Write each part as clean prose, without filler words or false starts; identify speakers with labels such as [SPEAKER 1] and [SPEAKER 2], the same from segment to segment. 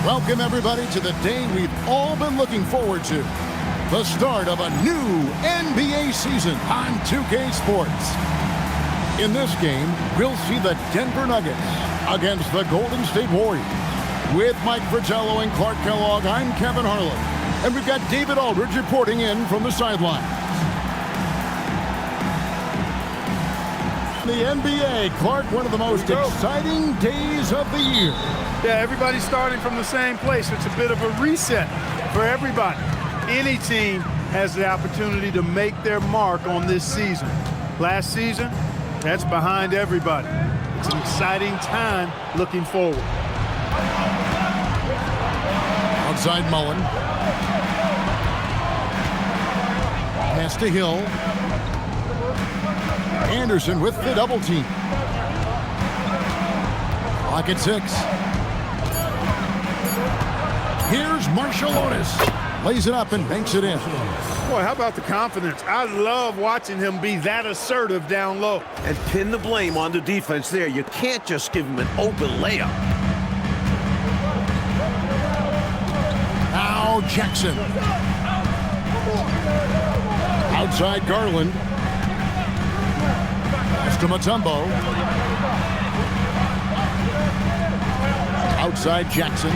[SPEAKER 1] Welcome, everybody, to the day we've all been looking forward to. The start of a new NBA season on 2K Sports. In this game, we'll see the Denver Nuggets against the Golden State Warriors. With Mike Fratello and Clark Kellogg, I'm Kevin Harlan. And we've got David Aldridge reporting in from the sideline. The NBA, Clark, one of the most exciting days of the year.
[SPEAKER 2] Yeah, everybody's starting from the same place. It's a bit of a reset for everybody. Any team has the opportunity to make their mark on this season. Last season, that's behind everybody. It's an exciting time looking forward.
[SPEAKER 1] Outside Mullen. Pass to Hill. Anderson with the double team. Clock at 6. Here's Marciulionis. Lays it up and banks it in.
[SPEAKER 2] Boy, how about the confidence? I love watching him be that assertive down low.
[SPEAKER 3] And pin the blame on the defense there. You can't just give him an open layup.
[SPEAKER 1] Now Jackson. Outside Garland. Pass to Mutombo. Outside Jackson.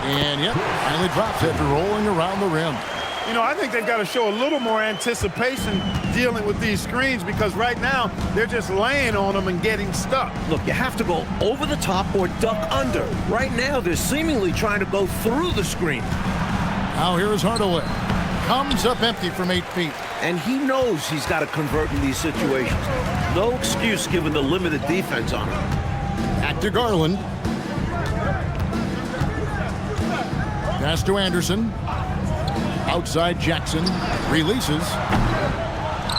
[SPEAKER 1] And yep, finally drops after rolling around the rim.
[SPEAKER 2] You know, I think they've got to show a little more anticipation dealing with these screens, because right now they're just laying on them and getting stuck.
[SPEAKER 3] Look, you have to go over the top or duck under. Right now, they're seemingly trying to go through the screen.
[SPEAKER 1] Now here's Hardaway. Comes up empty from 8 feet.
[SPEAKER 3] And he knows he's got to convert in these situations. No excuse given the limited defense on him.
[SPEAKER 1] Back to Garland. Pass to Anderson. Outside Jackson. Releases.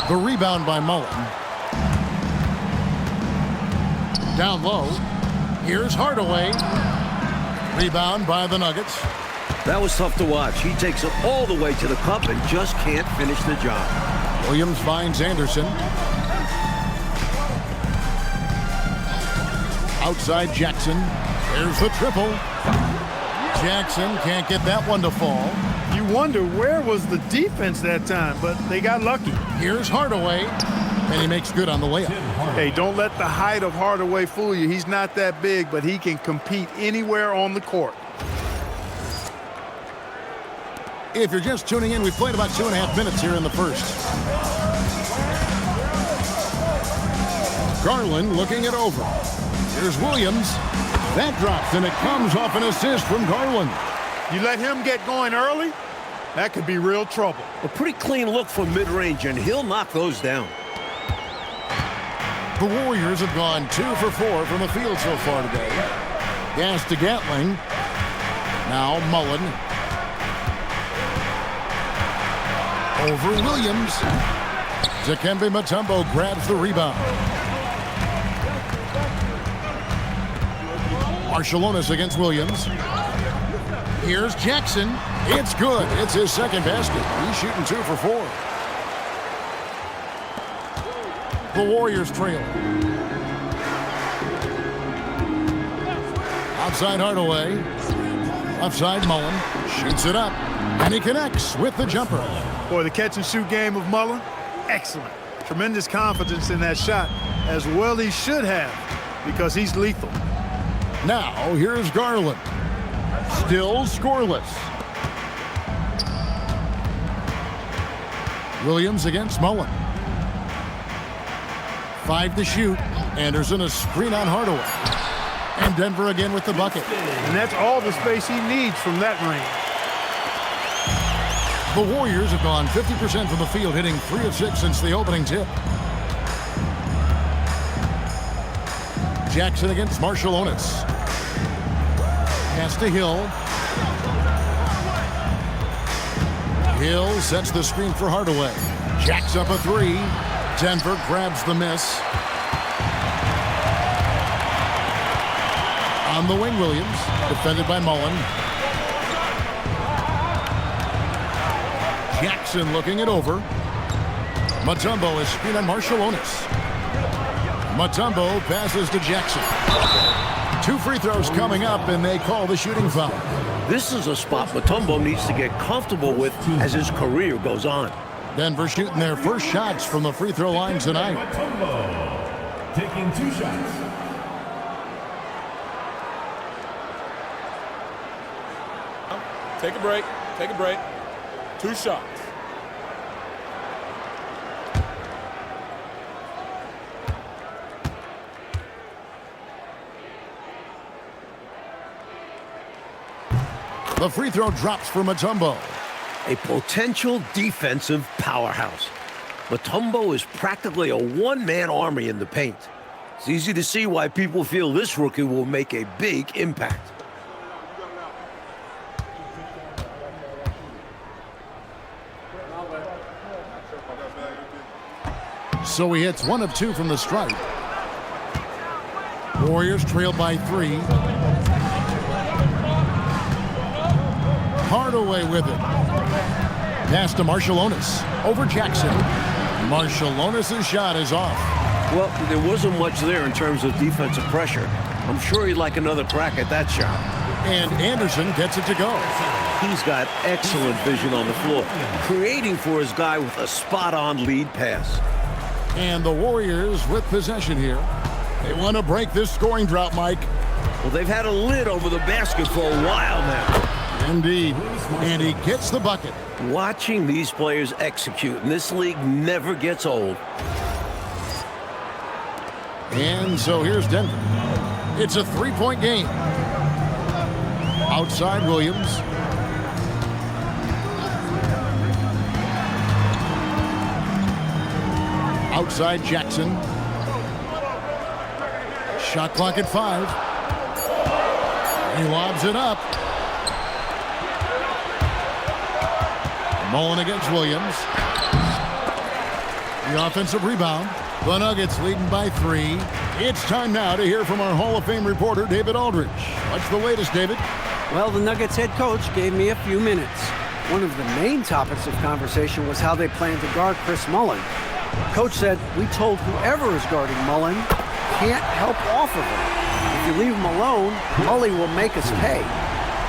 [SPEAKER 1] The rebound by Mullen. Down low. Here's Hardaway. Rebound by the Nuggets.
[SPEAKER 3] That was tough to watch. He takes it all the way to the cup and just can't finish the job.
[SPEAKER 1] Williams finds Anderson. Outside Jackson. There's the triple. Jackson can't get that one to fall.
[SPEAKER 2] You wonder where was the defense that time, but they got lucky.
[SPEAKER 1] Here's Hardaway, and he makes good on the layup.
[SPEAKER 2] Hey, don't let the height of Hardaway fool you. He's not that big, but he can compete anywhere on the court.
[SPEAKER 1] If you're just tuning in, we've played about 2.5 minutes here in the first. Garland looking it over. Here's Williams. That drops, and it comes off an assist from Garland.
[SPEAKER 2] You let him get going early, that could be real trouble.
[SPEAKER 3] A pretty clean look from mid-range, and he'll knock those down.
[SPEAKER 1] The Warriors have gone 2 for 4 from the field so far today. Gas to Gatling. Now Mullen. Over Williams. Dikembe Mutombo grabs the rebound. Marciulionis against Williams. Here's Jackson. It's good. It's his second basket. He's shooting 2 for 4. The Warriors trail. Outside Hardaway. Outside Mullen. Shoots it up. And he connects with the jumper.
[SPEAKER 2] Boy, the catch-and-shoot game of Mullen, excellent. Tremendous confidence in that shot, as well he should have, because he's lethal.
[SPEAKER 1] Now, here's Garland. Still scoreless. Williams against Mullen. 5 to shoot. Anderson a screen on Hardaway. And Denver again with the bucket.
[SPEAKER 2] And that's all the space he needs from that range.
[SPEAKER 1] The Warriors have gone 50% from the field, hitting 3 of 6 since the opening tip. Jackson against Marciulionis. Pass to Hill. Hill sets the screen for Hardaway. Jacks up a 3. Denver grabs the miss. On the wing, Williams, defended by Mullen. Jackson looking it over. Mutombo is screened on Marciulionis. Mutombo passes to Jackson. 2 free throws coming up, and they call the shooting foul.
[SPEAKER 3] This is a spot Mutombo needs to get comfortable with as his career goes on.
[SPEAKER 1] Denver shooting their first shots from the free throw line tonight.
[SPEAKER 4] Taking 2 shots.
[SPEAKER 5] Take a break. Take a break. 2 shots.
[SPEAKER 1] The free throw drops for Mutombo.
[SPEAKER 3] A potential defensive powerhouse. Mutombo is practically a one-man army in the paint. It's easy to see why people feel this rookie will make a big impact.
[SPEAKER 1] So he hits 1 of 2 from the stripe. Warriors trail by 3. Hardaway with it. Pass to Marshallonis. Over Jackson. Marshallonis' shot is off.
[SPEAKER 3] Well, there wasn't much there in terms of defensive pressure. I'm sure he'd like another crack at that shot.
[SPEAKER 1] And Anderson gets it to go.
[SPEAKER 3] He's got excellent vision on the floor, creating for his guy with a spot-on lead pass.
[SPEAKER 1] And the Warriors with possession here. They want to break this scoring drought, Mike.
[SPEAKER 3] Well, they've had a lid over the basket for a while now.
[SPEAKER 1] Indeed. And he gets the bucket.
[SPEAKER 3] Watching these players execute in this league never gets old.
[SPEAKER 1] And so here's Denver. It's a 3-point game. Outside Williams. Outside Jackson. Shot clock at 5. He lobs it up. Mullen against Williams. The offensive rebound. The Nuggets leading by 3. It's time now to hear from our Hall of Fame reporter, David Aldridge. What's the latest, David?
[SPEAKER 6] Well, the Nuggets head coach gave me a few minutes. One of the main topics of conversation was how they plan to guard Chris Mullen. Coach said, we told whoever is guarding Mullen can't help off of him. If you leave him alone, Mully will make us pay.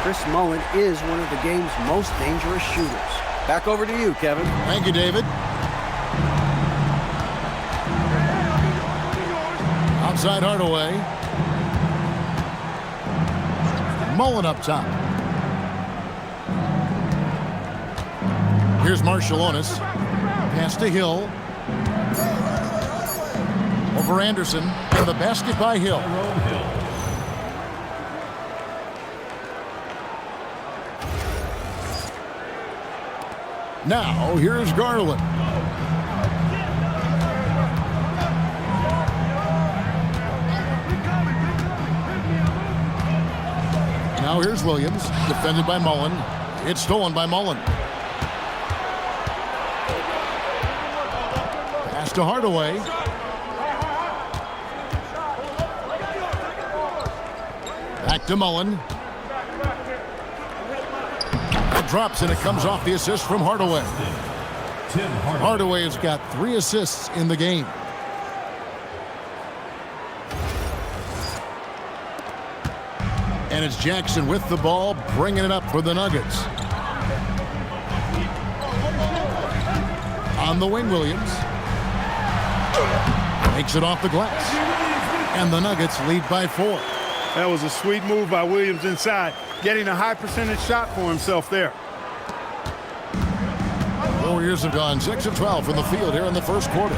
[SPEAKER 6] Chris Mullen is one of the game's most dangerous shooters. Back over to you, Kevin.
[SPEAKER 1] Thank you, David. Outside Hardaway. Mullen up top. Here's Marshallonis. Pass to Hill. Over Anderson. And the basket by Hill. Now, here's Garland. Now here's Williams, defended by Mullen. It's stolen by Mullen. Pass to Hardaway. Back to Mullen. It drops and it comes off the assist from Hardaway. Hardaway has got 3 assists in the game. And it's Jackson with the ball, bringing it up for the Nuggets. On the wing, Williams. Makes it off the glass. And the Nuggets lead by 4.
[SPEAKER 2] That was a sweet move by Williams inside, getting a high percentage shot for himself there.
[SPEAKER 1] Warriors have gone 6 of 12 from the field here in the first quarter.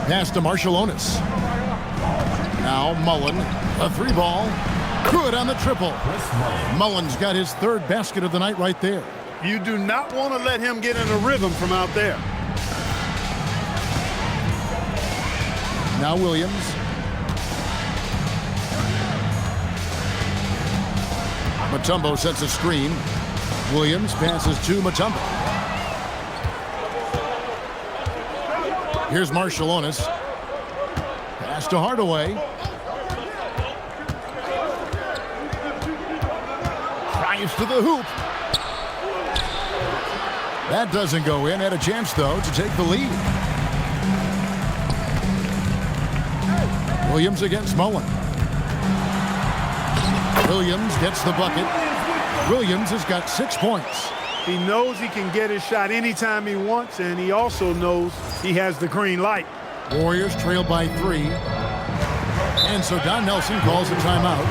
[SPEAKER 1] Pass to Marshallonis. Now Mullen, a 3-ball. Good on the triple. Mullen's got his 3rd basket of the night right there.
[SPEAKER 2] You do not want to let him get in a rhythm from out there.
[SPEAKER 1] Now Williams. Mutombo sets a screen. Williams passes to Mutombo. Here's Marshallonis. Pass to Hardaway. Drives to the hoop. That doesn't go in. Had a chance, though, to take the lead. Williams against Mullen. Williams gets the bucket. Williams has got 6 points.
[SPEAKER 2] He knows he can get his shot anytime he wants, and he also knows he has the green light.
[SPEAKER 1] Warriors trail by 3. And so Don Nelson calls a timeout.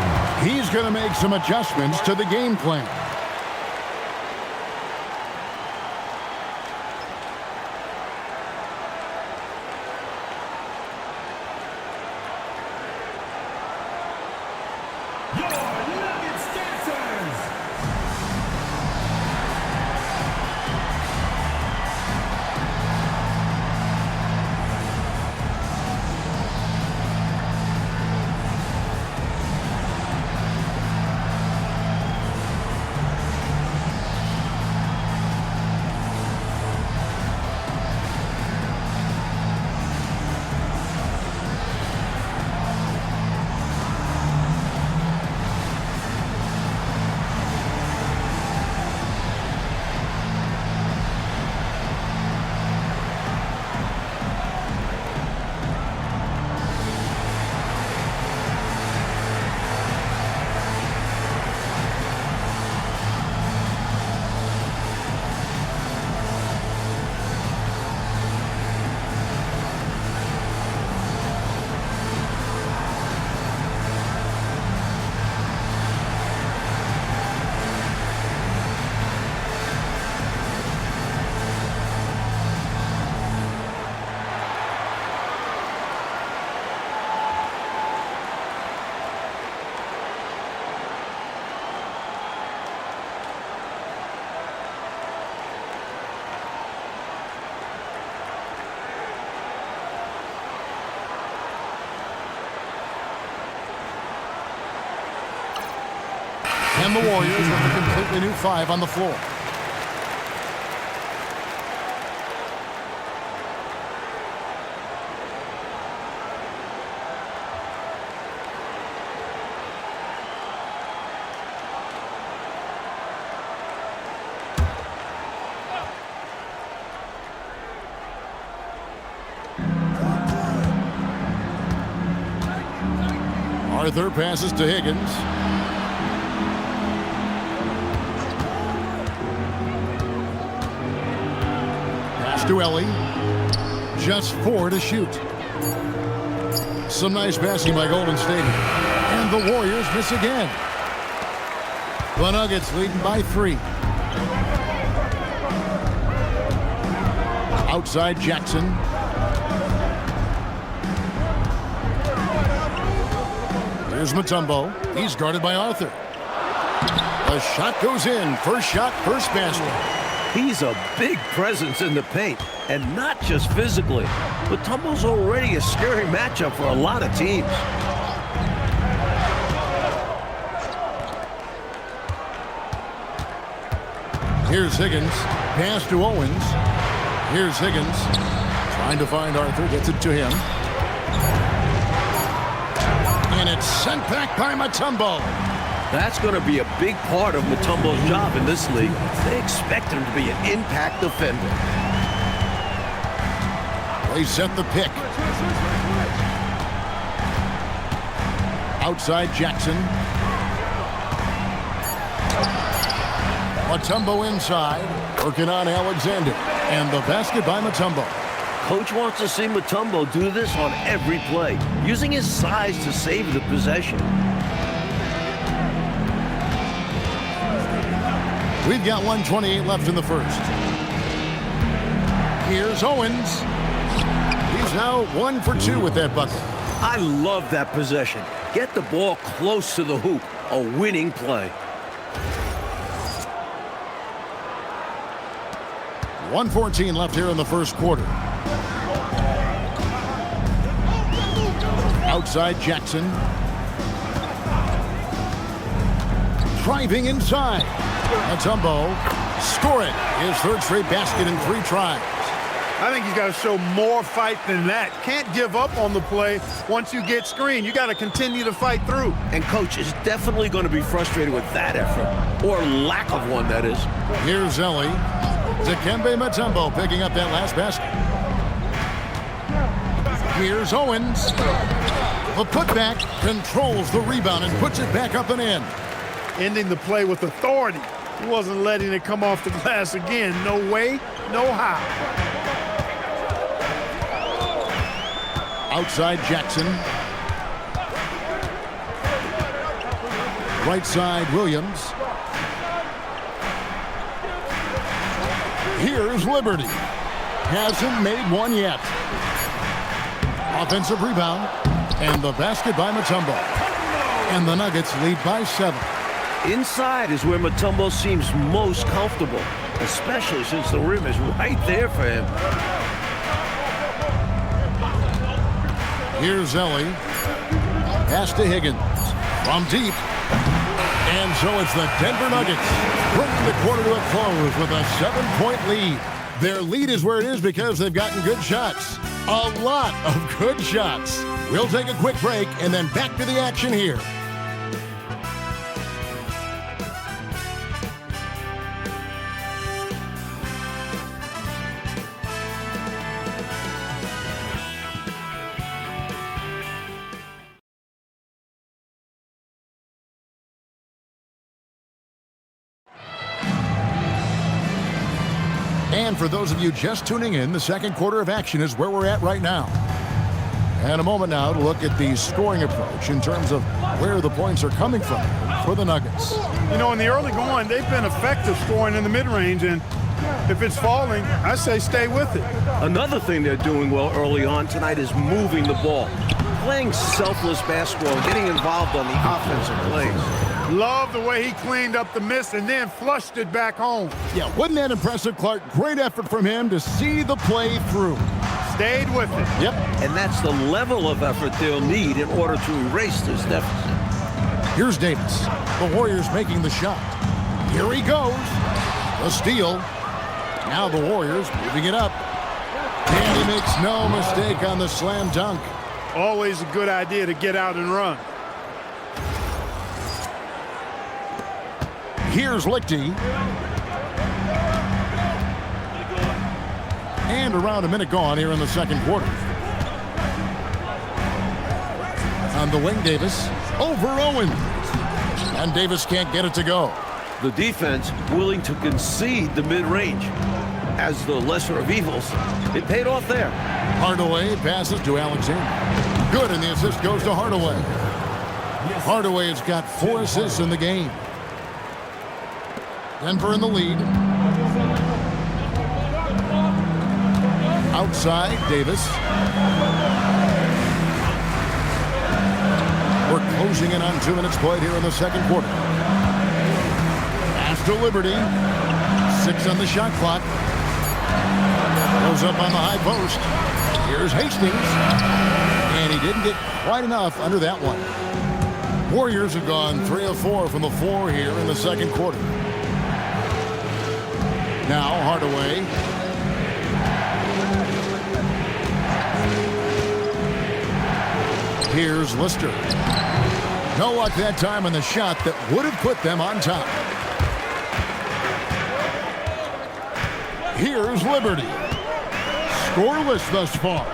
[SPEAKER 1] He's going to make some adjustments to the game plan. And the Warriors with a completely new 5 on the floor. Arthur passes to Higgins. To Ellie. Just 4 to shoot. Some nice passing by Golden State. And the Warriors miss again. The Nuggets leading by 3. Outside Jackson. Here's Mutombo. He's guarded by Arthur. The shot goes in. First shot, first basket.
[SPEAKER 3] He's a big presence in the paint, and not just physically. Mutombo's already a scary matchup for a lot of teams.
[SPEAKER 1] Here's Higgins. Pass to Owens. Here's Higgins. Trying to find Arthur. Gets it to him. And it's sent back by Mutombo.
[SPEAKER 3] That's going to be a big part of Mutombo's job in this league. They expect him to be an impact defender.
[SPEAKER 1] They set the pick. Outside Jackson. Mutombo inside. Working on Alexander. And the basket by Mutombo.
[SPEAKER 3] Coach wants to see Mutombo do this on every play, using his size to save the possession.
[SPEAKER 1] We've got 1:28 left in the first. Here's Owens. He's now 1 for 2 with that bucket.
[SPEAKER 3] I love that possession. Get the ball close to the hoop. A winning play.
[SPEAKER 1] 1:14 left here in the first quarter. Outside Jackson. Driving inside. Mutombo. Score it. His third straight basket in 3 tries.
[SPEAKER 2] I think he's got to show more fight than that. Can't give up on the play once you get screened. You got to continue to fight through.
[SPEAKER 3] And coach is definitely going to be frustrated with that effort, or lack of one, that is.
[SPEAKER 1] Here's Ellie. Dikembe Mutombo picking up that last basket. Here's Owens. The putback controls the rebound and puts it back up and in.
[SPEAKER 2] Ending the play with authority. He wasn't letting it come off the glass again. No way, no how.
[SPEAKER 1] Outside Jackson. Right side Williams. Here's Liberty. Hasn't made one yet. Offensive rebound. And the basket by Mutombo. And the Nuggets lead by 7.
[SPEAKER 3] Inside is where Mutombo seems most comfortable, especially since the rim is right there for him.
[SPEAKER 1] Here's Ellie. Pass to Higgins. From deep. And so it's the Denver Nuggets bringing the quarter to a close with a 7-point lead. Their lead is where it is because they've gotten good shots. A lot of good shots. We'll take a quick break and then back to the action here. And for those of you just tuning in, the second quarter of action is where we're at right now. And a moment now to look at the scoring approach in terms of where the points are coming from for the Nuggets.
[SPEAKER 2] You know, in the early going, they've been effective scoring in the mid-range, and if it's falling, I say stay with it.
[SPEAKER 3] Another thing they're doing well early on tonight is moving the ball. Playing selfless basketball, getting involved on the offensive plays.
[SPEAKER 2] Love the way he cleaned up the miss and then flushed it back home.
[SPEAKER 1] Yeah, wasn't that impressive, Clark? Great effort from him to see the play through.
[SPEAKER 2] Stayed with it.
[SPEAKER 1] Yep.
[SPEAKER 3] And that's the level of effort they'll need in order to erase this deficit.
[SPEAKER 1] Here's Davis. The Warriors making the shot. Here he goes. The steal. Now the Warriors moving it up. And he makes no mistake on the slam dunk.
[SPEAKER 2] Always a good idea to get out and run.
[SPEAKER 1] Here's Lichty. And around a minute gone here in the second quarter. On the wing, Davis. Over Owen. And Davis can't get it to go.
[SPEAKER 3] The defense willing to concede the mid-range. As the lesser of evils, it paid off there.
[SPEAKER 1] Hardaway passes to Alexander. Good, and the assist goes to Hardaway. Hardaway has got 4 assists in the game. Denver in the lead. Outside, Davis. We're closing in on 2 minutes played here in the second quarter. Pass to Liberty. 6 on the shot clock. Goes up on the high post. Here's Hastings. And he didn't get quite enough under that one. Warriors have gone 3 of 4 from the floor here in the second quarter. Now Hardaway. Here's Lister. No luck that time on the shot that would have put them on top. Here's Liberty. Scoreless thus far.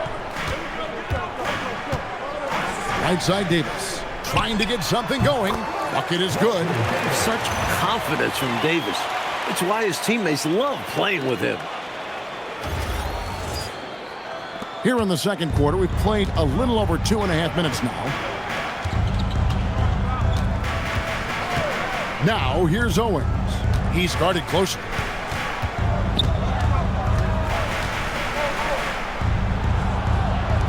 [SPEAKER 1] Right side Davis. Trying to get something going. Bucket is good.
[SPEAKER 3] Such confidence from Davis. It's why his teammates love playing with him.
[SPEAKER 1] Here in the second quarter, we've played a little over 2.5 minutes now. Now, here's Owens. He's guarded closer.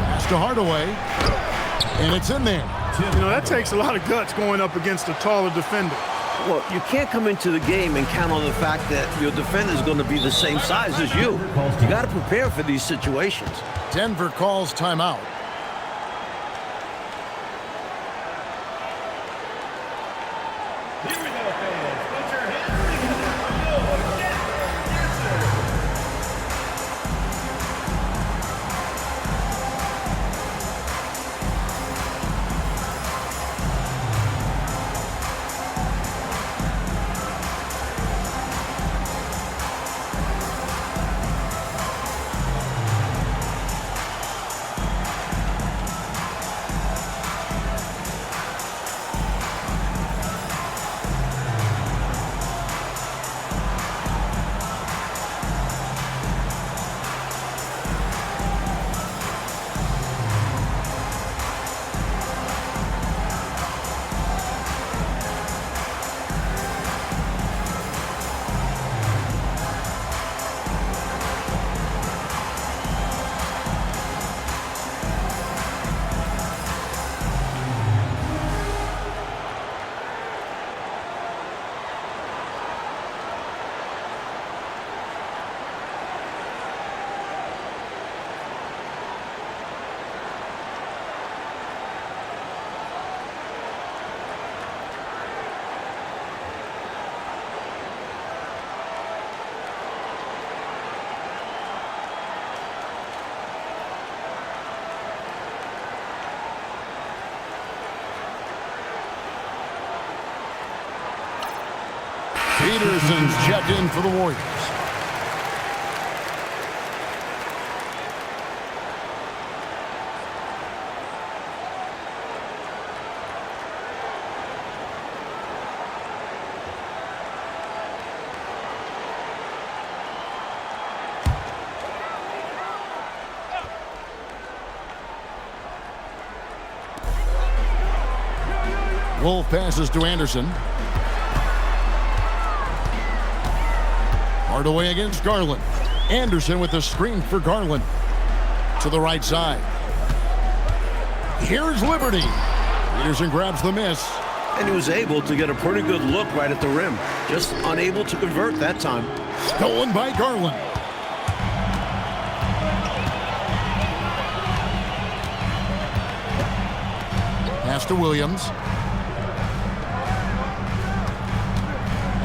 [SPEAKER 1] Pass to Hardaway. And it's in there.
[SPEAKER 2] You know, that takes a lot of guts going up against a taller defender.
[SPEAKER 3] Well, you can't come into the game and count on the fact that your defender is going to be the same size as you. You got to prepare for these situations.
[SPEAKER 1] Denver calls timeout. Peterson's checked in for the Warriors. Wolf passes to Anderson. Hardaway against Garland. Anderson with the screen for Garland. To the right side. Here's Liberty. Peterson grabs the miss.
[SPEAKER 3] And he was able to get a pretty good look right at the rim. Just unable to convert that time.
[SPEAKER 1] Stolen by Garland. Pass to Williams.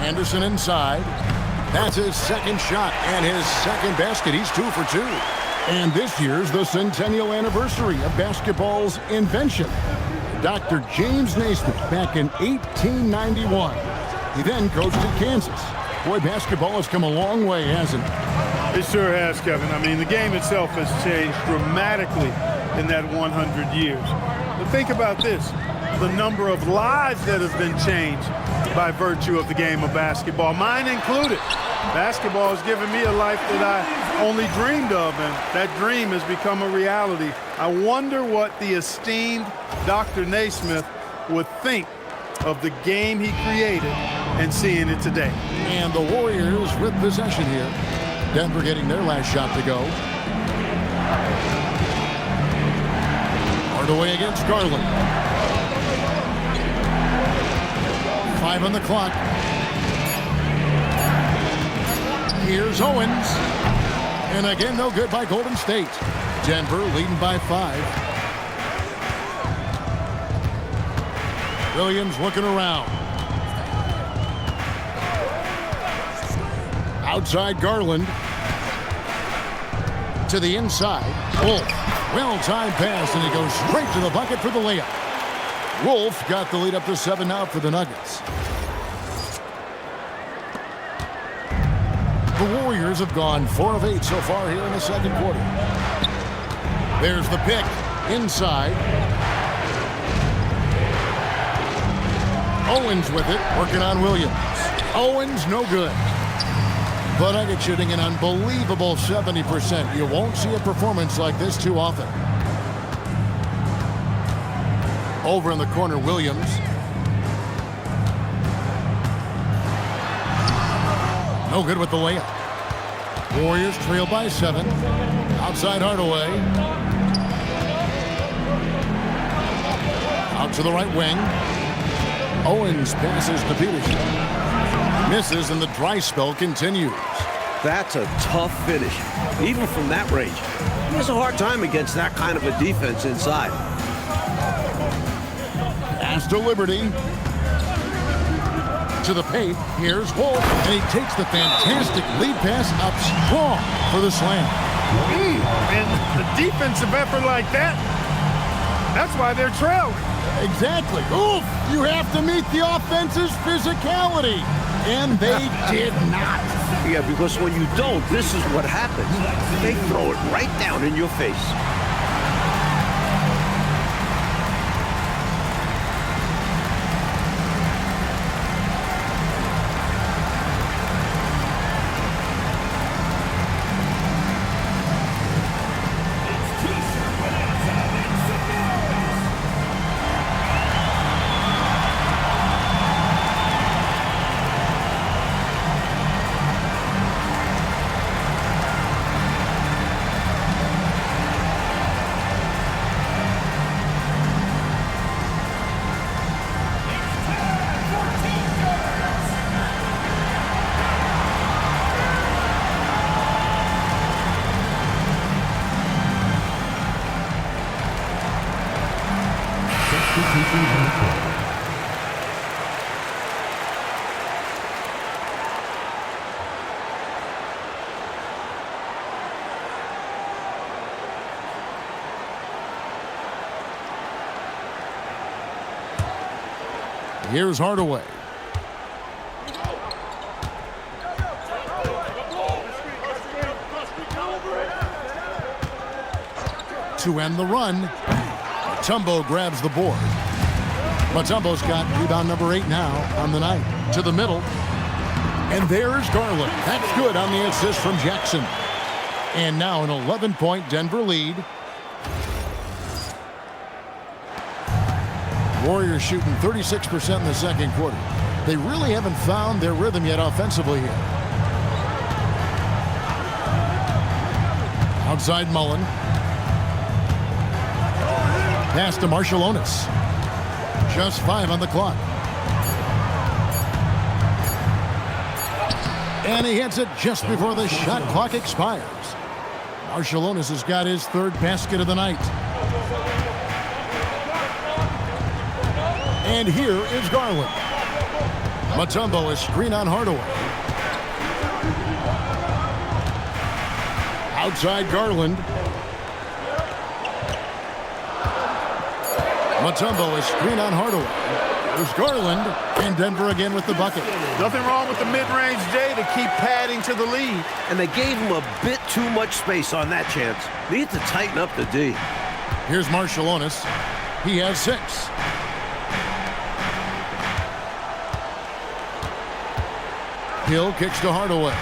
[SPEAKER 1] Anderson inside. That's his second shot and his second basket. He's 2 for 2. And this year's the centennial anniversary of basketball's invention. Dr. James Naismith back in 1891. He then coached at Kansas. Boy, basketball has come a long way, hasn't it?
[SPEAKER 2] It sure has, Kevin. I mean, the game itself has changed dramatically in that 100 years. But think about this. The number of lives that have been changed by virtue of the game of basketball, mine included. Basketball has given me a life that I only dreamed of, and that dream has become a reality. I wonder what the esteemed Dr. Naismith would think of the game he created and seeing it today.
[SPEAKER 1] And the Warriors with possession here. Denver getting their last shot to go. Hardaway against Garland. 5 on the clock. Here's Owens. And again, no good by Golden State. Denver leading by 5. Williams looking around. Outside Garland. To the inside. Wolf. Well-timed pass, and he goes straight to the bucket for the layup. Wolf got the lead up to 7 now for the Nuggets. The Warriors have gone 4 of 8 so far here in the second quarter. There's the pick inside. Owens with it, working on Williams. Owens no good. The Nuggets shooting an unbelievable 70%. You won't see a performance like this too often. Over in the corner, Williams. No good with the layup. Warriors trail by 7. Outside Hardaway. Out to the right wing. Owens passes to Peterson. Misses, and the dry spell continues.
[SPEAKER 3] That's a tough finish, even from that range. He has a hard time against that kind of a defense inside.
[SPEAKER 1] Pass to Liberty. To the paint. Here's Wolf, and he takes the fantastic lead pass up strong for the slam.
[SPEAKER 2] And the defensive effort like that, that's why they're trailing.
[SPEAKER 1] Exactly. Oof! You have to meet the offense's physicality. And they did not.
[SPEAKER 3] Yeah, because when you don't, this is what happens. They throw it right down in your face.
[SPEAKER 1] Here's Hardaway. to end the run. Mutombo grabs the board. Mutombo's got rebound number 8 now on the night. To the middle. And there's Garland. That's good on the assist from Jackson. And now an 11-point Denver lead. Warriors shooting 36% in the second quarter. They really haven't found their rhythm yet offensively here. Outside Mullen. Pass to Marshallonis. Just 5 on the clock. And he hits it just before the shot clock expires. Marshallonis has got his 3rd basket of the night. And here is Garland. Mutombo is screen on Hardaway. Outside Garland. Mutombo is screen on Hardaway. There's Garland, and Denver again with the bucket.
[SPEAKER 2] Nothing wrong with the mid-range J to keep padding to the lead.
[SPEAKER 3] And they gave him a bit too much space on that chance. Need to tighten up the D.
[SPEAKER 1] Here's Marshallonis. He has 6. Hill kicks to Hardaway.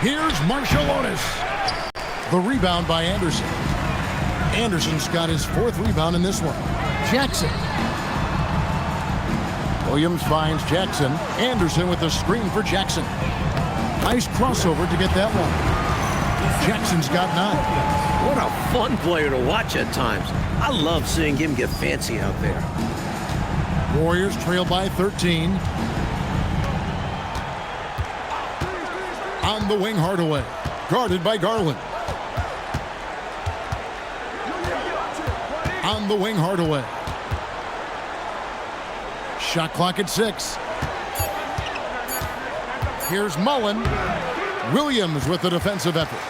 [SPEAKER 1] Here's Marshallonis. The rebound by Anderson. Anderson's got his 4th rebound in this one. Jackson. Williams finds Jackson. Anderson with the screen for Jackson. Nice crossover to get that one. Jackson's got 9.
[SPEAKER 3] What a fun player to watch at times. I love seeing him get fancy out there.
[SPEAKER 1] Warriors trail by 13. On the wing, Hardaway. Guarded by Garland. On the wing, Hardaway. Shot clock at 6. Here's Mullen. Williams with the defensive effort.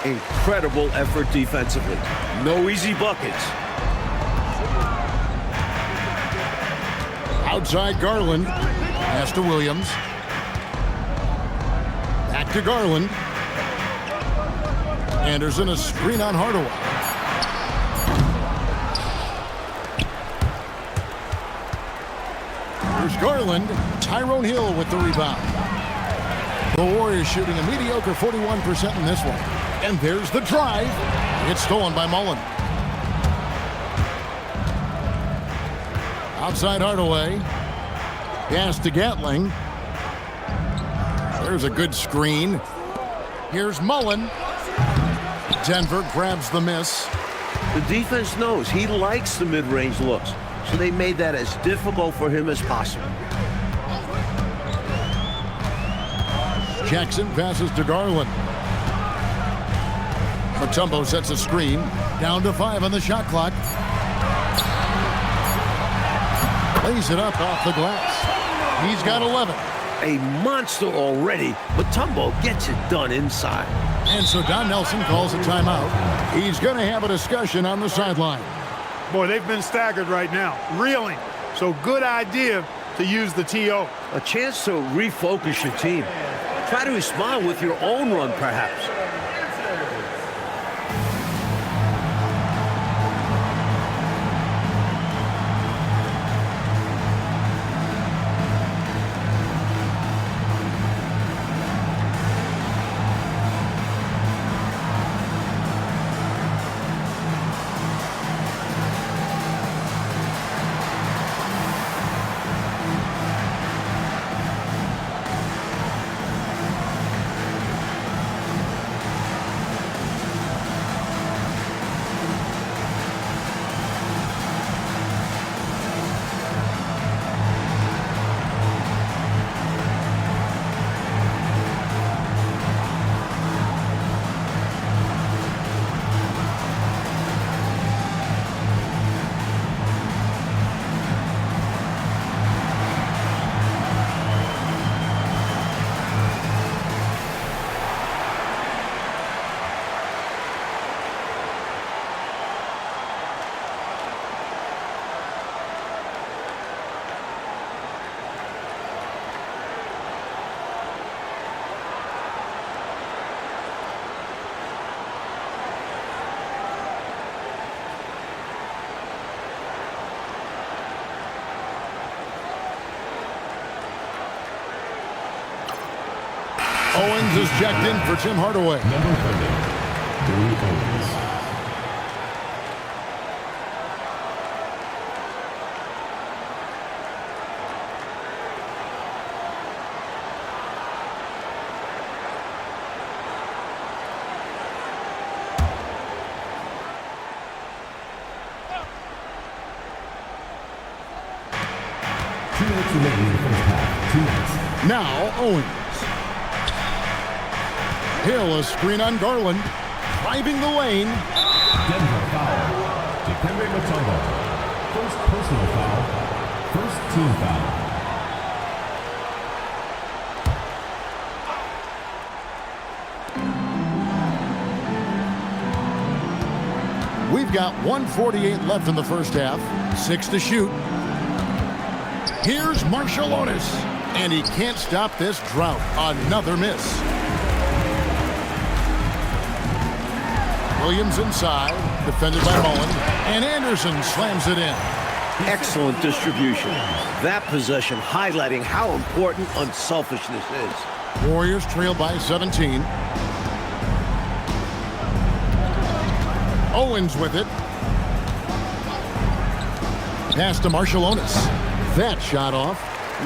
[SPEAKER 3] Incredible effort defensively. No easy buckets.
[SPEAKER 1] Outside Garland. Pass to Williams. Back to Garland. Anderson a screen on Hardaway. Here's Garland. Tyrone Hill with the rebound. The Warriors shooting a mediocre 41% in this one. And there's the drive. It's stolen by Mullen. Outside Hardaway. Pass to Gatling. There's a good screen. Here's Mullen. Denver grabs the miss.
[SPEAKER 3] The defense knows he likes the mid-range looks, so they made that as difficult for him as possible.
[SPEAKER 1] Jackson passes to Garland. Mutombo sets a screen. Down to 5 on the shot clock. Lays it up off the glass. He's got 11.
[SPEAKER 3] A monster already, but Mutombo gets it done inside.
[SPEAKER 1] And so Don Nelson calls a timeout. He's going to have a discussion on the sideline.
[SPEAKER 2] Boy, they've been staggered right now, reeling. So good idea to use the TO.
[SPEAKER 3] A chance to refocus your team. Try to respond with your own run, perhaps.
[SPEAKER 1] is checked in for Tim Hardaway.
[SPEAKER 4] Number 30, Owens. 2 minutes remaining in the first half. 2 minutes.
[SPEAKER 1] Now Owens. Hill, a screen on Garland. Driving the lane.
[SPEAKER 4] Denver foul. Dikembe Mutombo. First personal foul. First team foul.
[SPEAKER 1] We've got 1:48 left in the first half. 6 to shoot. Here's Marciulionis, and he can't stop this drought. Another miss. Williams inside, defended by Mullen, and Anderson slams it in.
[SPEAKER 3] Excellent distribution. That possession highlighting how important unselfishness is.
[SPEAKER 1] Warriors trail by 17. Owens with it. Pass to Marciulionis. That shot off.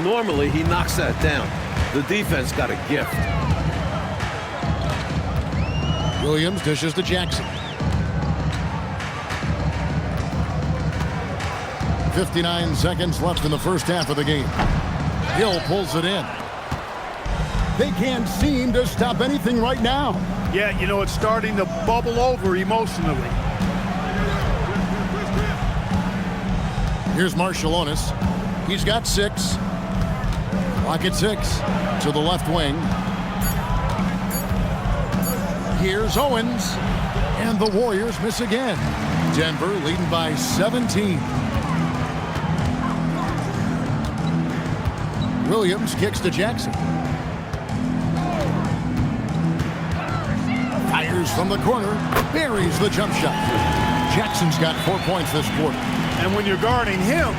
[SPEAKER 3] Normally, he knocks that down. The defense got a gift.
[SPEAKER 1] Williams dishes to Jackson. 59 seconds left in the first half of the game. Hill pulls it in. They can't seem to stop anything right now.
[SPEAKER 2] Yeah, you know, it's starting to bubble over emotionally.
[SPEAKER 1] Here's Marciulionis. He's got 6. Clock at 6 to the left wing. Here's Owens, and the Warriors miss again. Denver leading by 17. Williams kicks to Jackson. Fires from the corner, buries the jump shot. Jackson's got 4 points this quarter.
[SPEAKER 2] And when you're guarding him,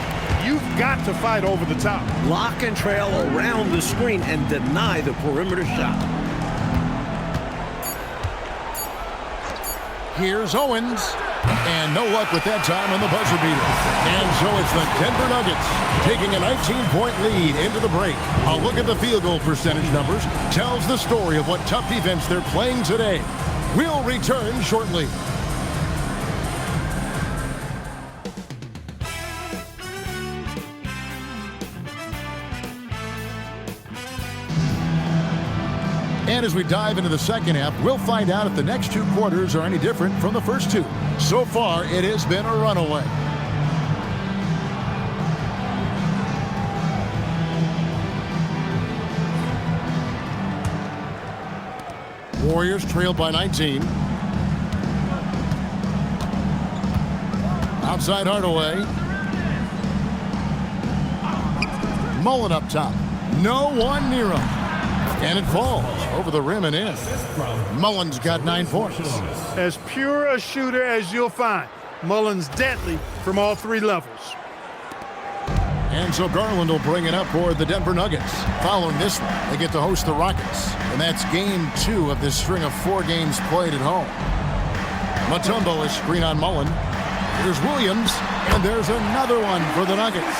[SPEAKER 2] you've got to fight over the top.
[SPEAKER 3] Lock and trail around the screen and deny the perimeter shot.
[SPEAKER 1] Here's Owens, and no luck with that time on the buzzer beater. And so it's the Denver Nuggets taking a 19-point lead into the break. A look at the field goal percentage numbers tells the story of what tough defense they're playing today. We'll return shortly. And as we dive into the second half, we'll find out if the next 2 quarters are any different from the first 2. So far, it has been a runaway. Warriors trail by 19. Outside Hardaway. Mullen up top. No one near him. And it falls over the rim and in. Mullen's got 9 points.
[SPEAKER 2] As pure a shooter as you'll find. Mullen's deadly from all 3 levels.
[SPEAKER 1] And so Garland will bring it up for the Denver Nuggets. Following this one, they get to host the Rockets. And that's game 2 of this string of 4 games played at home. Mutombo is screen on Mullen. Here's Williams, and there's another one for the Nuggets.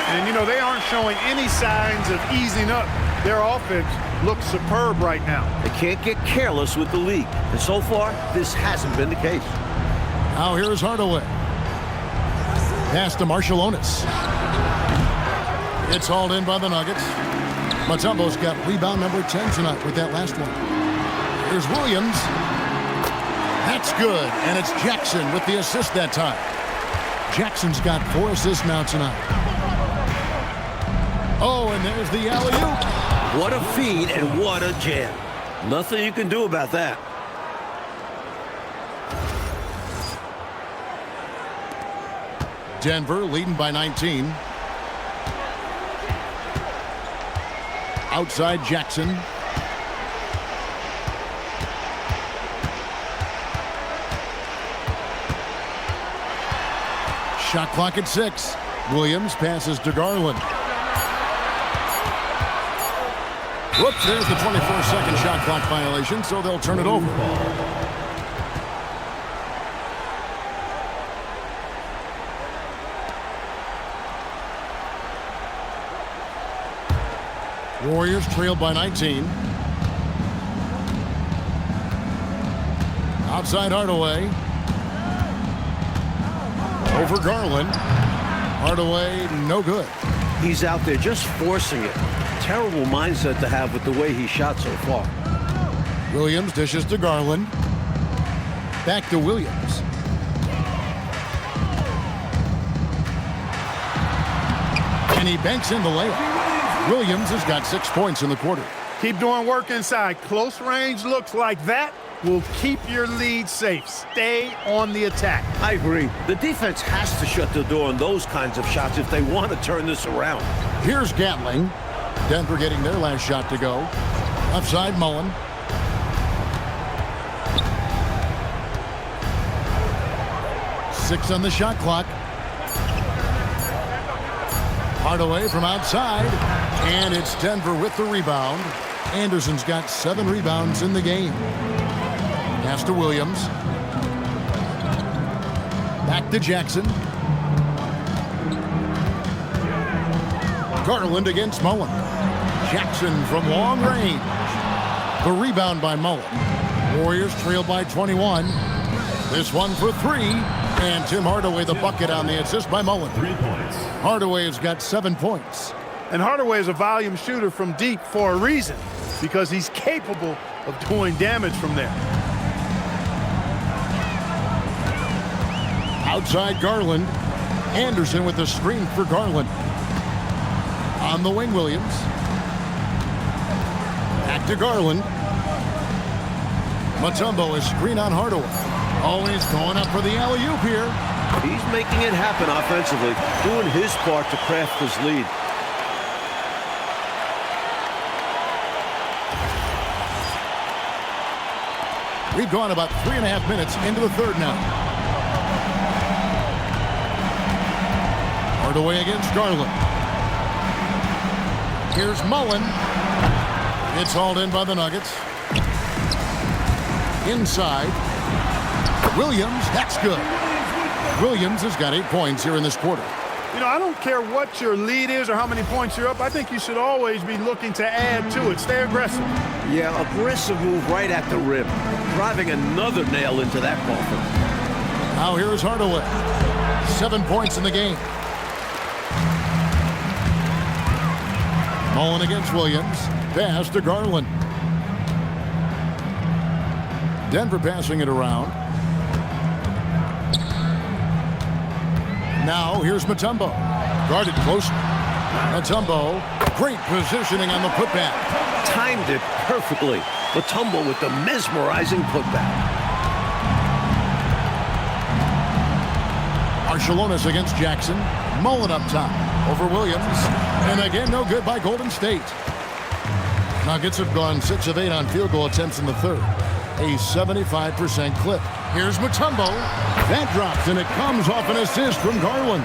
[SPEAKER 2] And, you know, they aren't showing any signs of easing up. Their offense looks superb right now.
[SPEAKER 3] They can't get careless with the league. And so far, this hasn't been the case.
[SPEAKER 1] Now here's Hardaway. Pass to Marciulionis. It's hauled in by the Nuggets. Mutombo's got rebound number 10 tonight with that last one. Here's Williams. That's good, and it's Jackson with the assist that time. Jackson's got 4 assists now tonight. Oh, and there's the alley-oop.
[SPEAKER 3] What a feed and what a jam. Nothing you can do about that.
[SPEAKER 1] Denver leading by 19. Outside Jackson. Shot clock at 6. Williams passes to Garland. Whoops, there's the 24-second shot clock violation, so they'll turn it over. Warriors trailed by 19. Outside Hardaway. Over Garland. Hardaway, no good.
[SPEAKER 3] He's out there just forcing it. Terrible mindset to have with the way he shot so far.
[SPEAKER 1] Williams dishes to Garland. Back to Williams. And he banks in the layup. Williams has got 6 points in the quarter.
[SPEAKER 2] Keep doing work inside. Close range looks like that will keep your lead safe. Stay on the attack.
[SPEAKER 3] I agree. The defense has to shut the door on those kinds of shots if they want to turn this around.
[SPEAKER 1] Here's Gatling. Denver getting their last shot to go. Left side, Mullen. Six on the shot clock. Hardaway from outside. And it's Denver with the rebound. Anderson's got 7 rebounds in the game. Pass to Williams. Back to Jackson. Garland against Mullen. Jackson from long range. The rebound by Mullen. Warriors trail by 21. This one for 3. And Tim Hardaway the bucket on the assist by Mullen.
[SPEAKER 4] 3 points.
[SPEAKER 1] Hardaway has got 7 points.
[SPEAKER 2] And Hardaway is a volume shooter from deep for a reason, because he's capable of doing damage from there.
[SPEAKER 1] Outside Garland. Anderson with the screen for Garland. On the wing, Williams. Back to Garland. Mutombo is screen on Hardaway. Always going up for the alley-oop here.
[SPEAKER 3] He's making it happen offensively, doing his part to craft this lead.
[SPEAKER 1] We've gone about 3.5 minutes into the third now. Hardaway against Garland. Here's Mullen. It's hauled in by the Nuggets. Inside. Williams, that's good. Williams has got 8 points here in this quarter.
[SPEAKER 2] You know, I don't care what your lead is or how many points you're up. I think you should always be looking to add to it. Stay aggressive.
[SPEAKER 3] Yeah, aggressive move right at the rim. Driving another nail into that coffin.
[SPEAKER 1] Now here's Hardaway. 7 points in the game. Mullen against Williams. Pass to Garland. Denver passing it around. Now here's Mutombo. Guarded close. Mutombo. Great positioning on the putback.
[SPEAKER 3] Timed it perfectly. Mutombo with the mesmerizing putback.
[SPEAKER 1] Archelonis against Jackson. Mullen up top. Over Williams. And again, no good by Golden State. Nuggets have gone 6 of 8 on field goal attempts in the third. A 75% clip. Here's Mutombo. That drops, and it comes off an assist from Garland.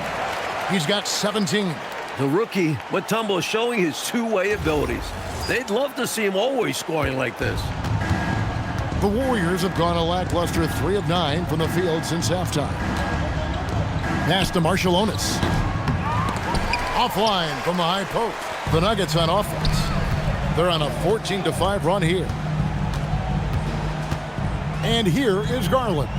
[SPEAKER 1] He's got 17.
[SPEAKER 3] The rookie, Mutombo, showing his two-way abilities. They'd love to see him always scoring like this.
[SPEAKER 1] The Warriors have gone a lackluster 3 of 9 from the field since halftime. Pass to Archelonis. Offline from the high post. The Nuggets on offense. They're on a 14-5 run here. And here is Garland.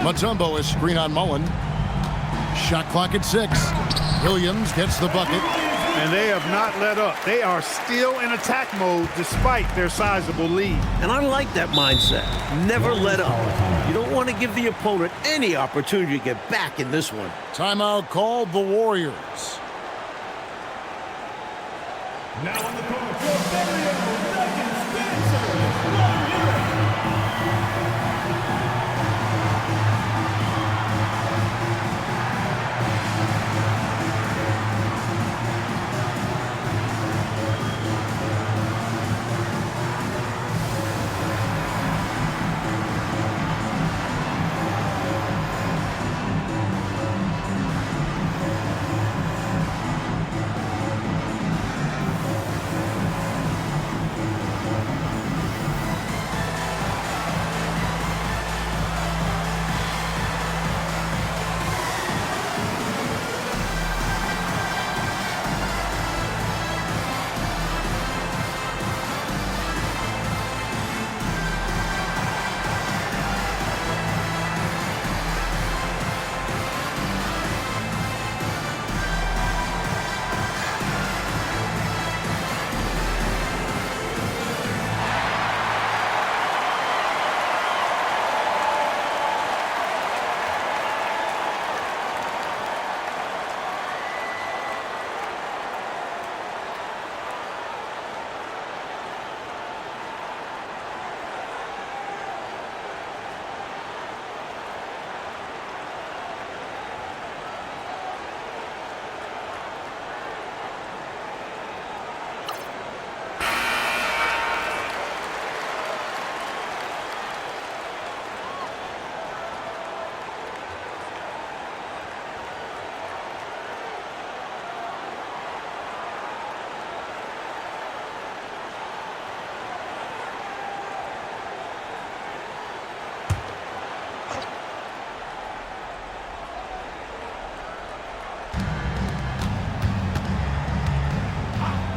[SPEAKER 1] Mutombo is screen on Mullen. Shot clock at 6. Williams gets the bucket.
[SPEAKER 2] And they have not let up. They are still in attack mode despite their sizable lead.
[SPEAKER 3] And I like that mindset. Never let up. You don't want to give the opponent any opportunity to get back in this one.
[SPEAKER 1] Timeout called the Warriors.
[SPEAKER 4] Now on the court for Mario Nuggets Spencer. 1-0.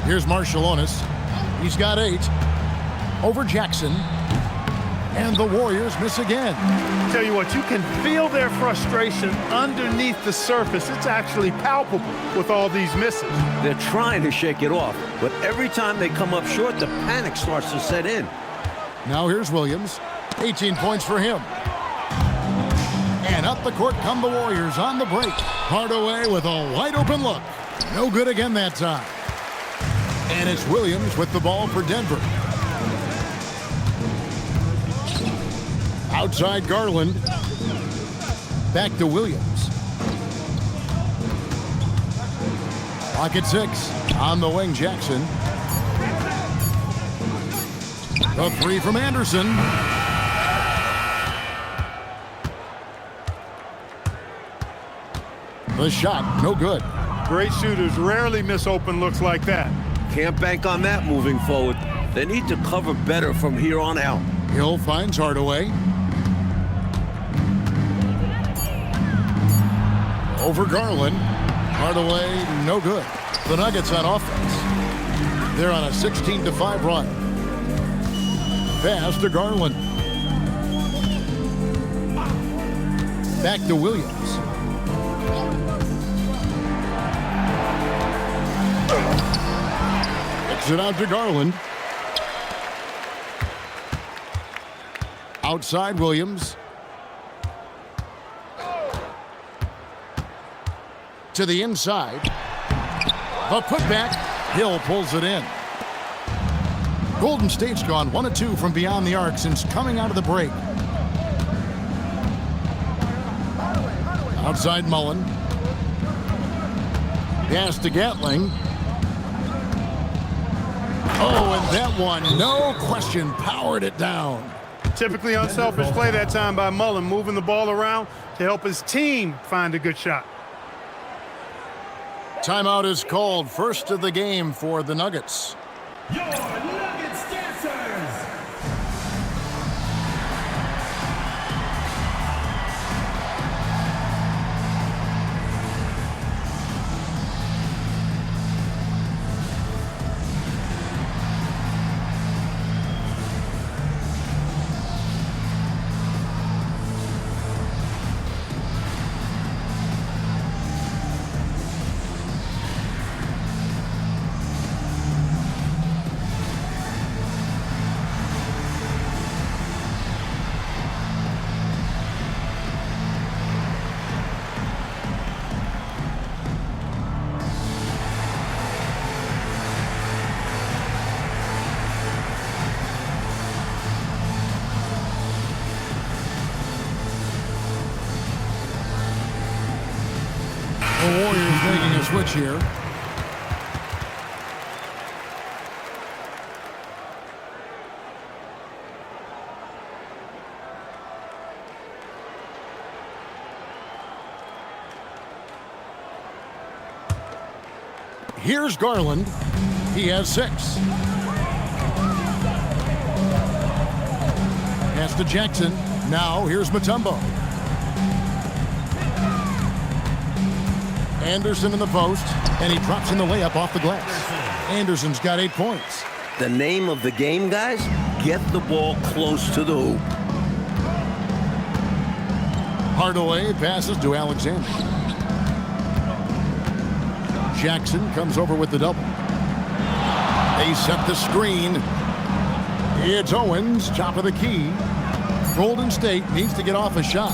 [SPEAKER 1] Here's Marshallonis. He's got 8. Over Jackson. And the Warriors miss again.
[SPEAKER 2] Tell you what, you can feel their frustration underneath the surface. It's actually palpable with all these misses.
[SPEAKER 3] They're trying to shake it off, but every time they come up short, the panic starts to set in.
[SPEAKER 1] Now here's Williams. 18 points for him. And up the court come the Warriors on the break. Hardaway with a wide open look. No good again that time. And it's Williams with the ball for Denver. Outside Garland. Back to Williams. Clock at 6. On the wing, Jackson. The 3 from Anderson. The shot, no good.
[SPEAKER 2] Great shooters rarely miss open looks like that.
[SPEAKER 3] Can't bank on that moving forward. They need to cover better from here on out.
[SPEAKER 1] Hill finds Hardaway. Over Garland. Hardaway, no good. The Nuggets on offense. They're on a 16-5 run. Pass to Garland. Back to Williams. Kicks it out to Garland. Outside Williams. To the inside. The putback. Hill pulls it in. Golden State's gone 1 of 2 from beyond the arc since coming out of the break. Outside Mullen. Pass to Gatling. Oh, and that one, no question, powered it down.
[SPEAKER 2] Typically unselfish play that time by Mullen, moving the ball around to help his team find a good shot.
[SPEAKER 1] Timeout is called. First of the game for the Nuggets.
[SPEAKER 4] Your Nuggets dancers.
[SPEAKER 1] The Warriors making a switch here. Here's Garland. He has 6. Pass to Jackson. Now here's Mutombo. Anderson in the post, and he drops in the layup off the glass. Anderson's got 8 points.
[SPEAKER 3] The name of the game, guys? Get the ball close to the hoop.
[SPEAKER 1] Hardaway passes to Alexander. Jackson comes over with the double. They set the screen. It's Owens, top of the key. Golden State needs to get off a shot.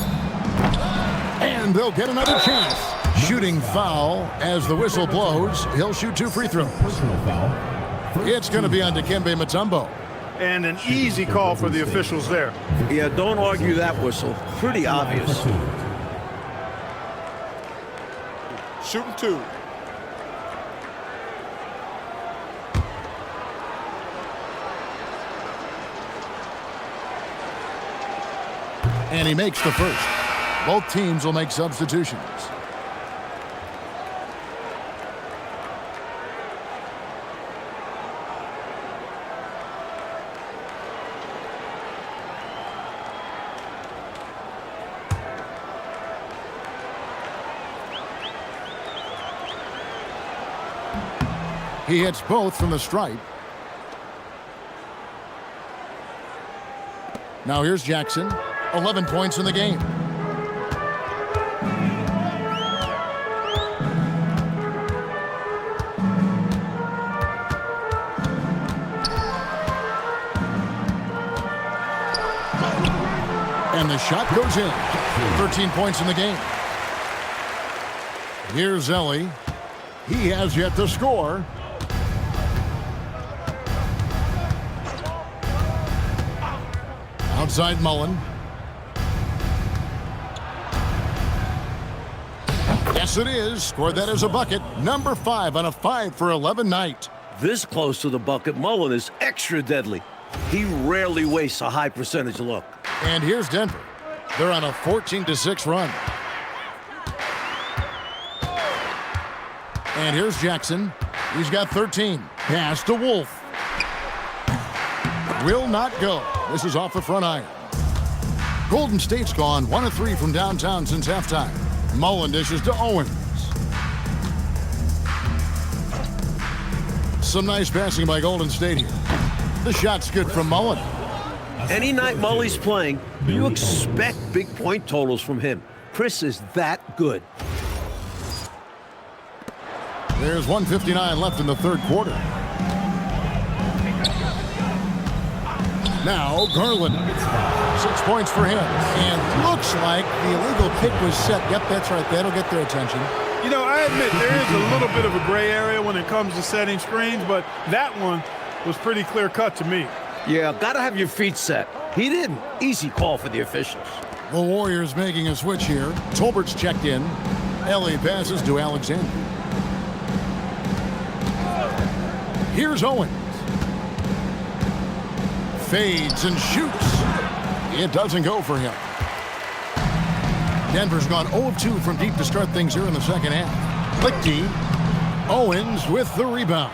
[SPEAKER 1] And they'll get another chance. Shooting foul as the whistle blows. He'll shoot 2 free throws.
[SPEAKER 4] Personal foul.
[SPEAKER 1] It's going to be on Dikembe Mutombo.
[SPEAKER 2] And an easy call for the officials there.
[SPEAKER 3] Yeah, don't argue that whistle. Pretty obvious.
[SPEAKER 5] Shooting 2.
[SPEAKER 1] And he makes the first. Both teams will make substitutions. He hits both from the stripe. Now here's Jackson. 11 points in the game. And the shot goes in. 13 points in the game. Here's Ellie. He has yet to score. Outside Mullen. Yes, it is. Scored that as a bucket. Number 5 on a 5 for 11 night.
[SPEAKER 3] This close to the bucket, Mullen is extra deadly. He rarely wastes a high percentage look.
[SPEAKER 1] And here's Denver. They're on a 14-6 run. And here's Jackson. He's got 13. Pass to Wolf. Will not go. This is off the front iron. Golden State's gone 1 of 3 from downtown since halftime. Mullen dishes to Owens. Some nice passing by Golden State here. The shot's good from Mullen.
[SPEAKER 3] Any night Mully's playing, you expect big point totals from him. Chris is that good.
[SPEAKER 1] There's 1:59 left in the third quarter. Now Garland. 6 points for him. And looks like the illegal kick was set. Yep, that's right. That'll get their attention.
[SPEAKER 2] You know, I admit there is a little bit of a gray area when it comes to setting screens, but that one was pretty clear-cut to me.
[SPEAKER 3] Yeah, gotta have your feet set. He didn't. Easy call for the officials.
[SPEAKER 1] The Warriors making a switch here. Tolbert's checked in. Ellie passes to Alexander. Here's Owens. Fades and shoots. It doesn't go for him. Denver's gone 0 of 2 from deep to start things here in the second half. Lichty. Owens with the rebound.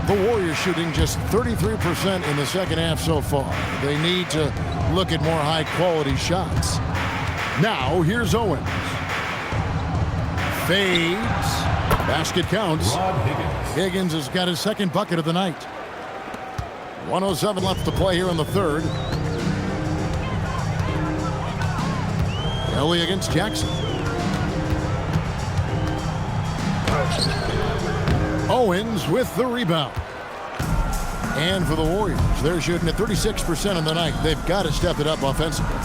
[SPEAKER 1] The Warriors shooting just 33% in the second half so far. They need to look at more high-quality shots. Now, here's Owens. Fades. Basket counts. Higgins has got his second bucket of the night. 1:07 left to play here in the third. Ellie against Jackson. Owens with the rebound. And for the Warriors, they're shooting at 36% on the night. They've got to step it up offensively.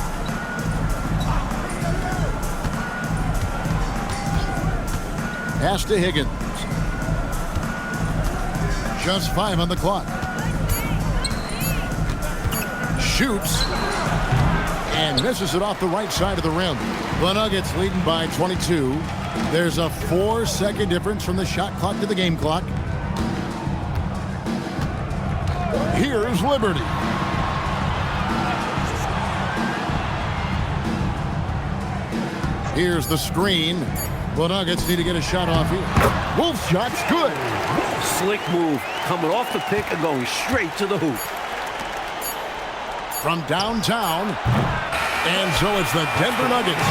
[SPEAKER 1] Pass to Higgins. Just 5 on the clock. Shoots. And misses it off the right side of the rim. The Nuggets leading by 22. There's a 4-second difference from the shot clock to the game clock. Here's Liberty. Here's the screen. The Nuggets need to get a shot off here. Wolf shot's good.
[SPEAKER 3] Slick move, coming off the pick and going straight to the hoop.
[SPEAKER 1] From downtown. And so it's the Denver Nuggets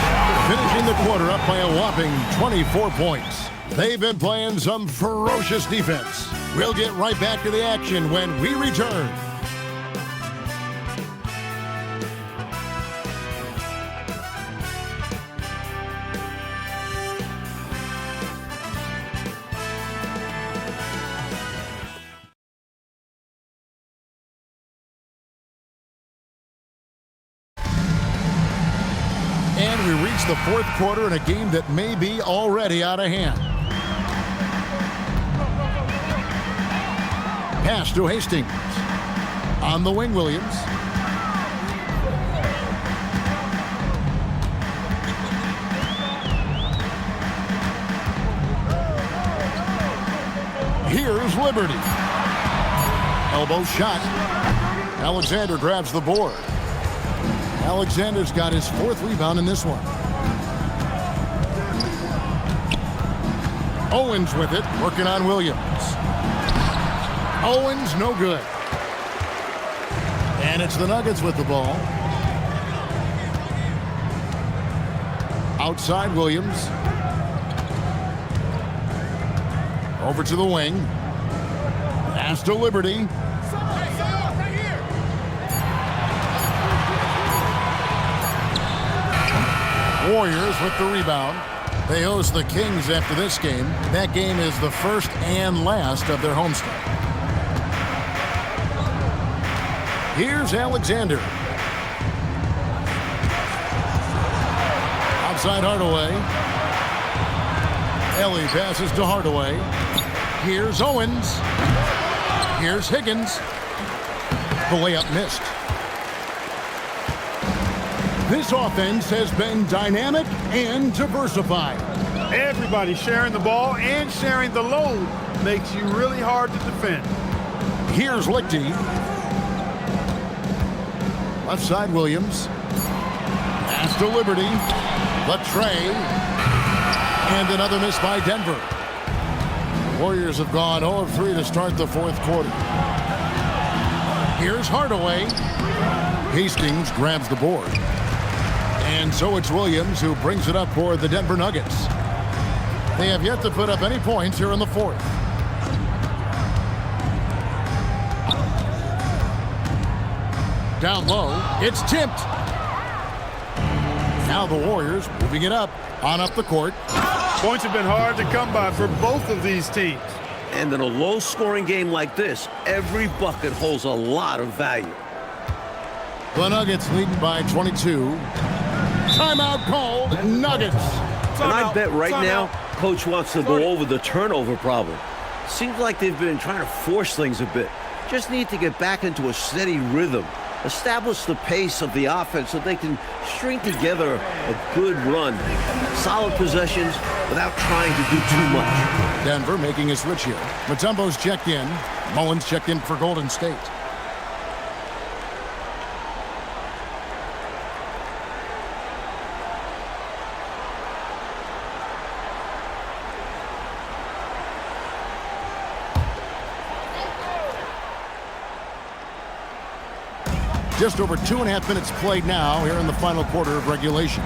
[SPEAKER 1] finishing the quarter up by a whopping 24 points. They've been playing some ferocious defense. We'll get right back to the action when we return. And we reach the fourth quarter in a game that may be already out of hand. Pass to Hastings. On the wing, Williams. Here's Liberty. Elbow shot. Alexander grabs the board. Alexander's got his 4th rebound in this one. Owens with it, working on Williams. Owens, no good. And it's the Nuggets with the ball. Outside Williams. Over to the wing. Pass to Liberty. Warriors with the rebound. They host the Kings after this game. That game is the first and last of their homestand. Here's Alexander. Outside Hardaway. Ellie passes to Hardaway. Here's Owens. Here's Higgins. The layup missed. This offense has been dynamic and diversified.
[SPEAKER 2] Everybody sharing the ball and sharing the load makes you really hard to defend.
[SPEAKER 1] Here's Lichty. Left side Williams. Pass to Liberty. Latray. And another miss by Denver. Warriors have gone 0 of 3 to start the fourth quarter. Here's Hardaway. Hastings grabs the board. And so it's Williams who brings it up for the Denver Nuggets. They have yet to put up any points here in the fourth. Down low, it's tipped. Now the Warriors moving it up on up the court.
[SPEAKER 2] Points have been hard to come by for both of these teams.
[SPEAKER 3] And in a low-scoring game like this, every bucket holds a lot of value.
[SPEAKER 1] The Nuggets leading by 22. Timeout called, Nuggets.
[SPEAKER 3] And I bet right now, Coach wants to go over the turnover problem. Seems like they've been trying to force things a bit. Just need to get back into a steady rhythm. Establish the pace of the offense so they can string together a good run. Solid possessions without trying to do too much.
[SPEAKER 1] Denver making a switch here. Mutombo's checked in. Mullins checked in for Golden State. Just over 2.5 minutes played now here in the final quarter of regulation.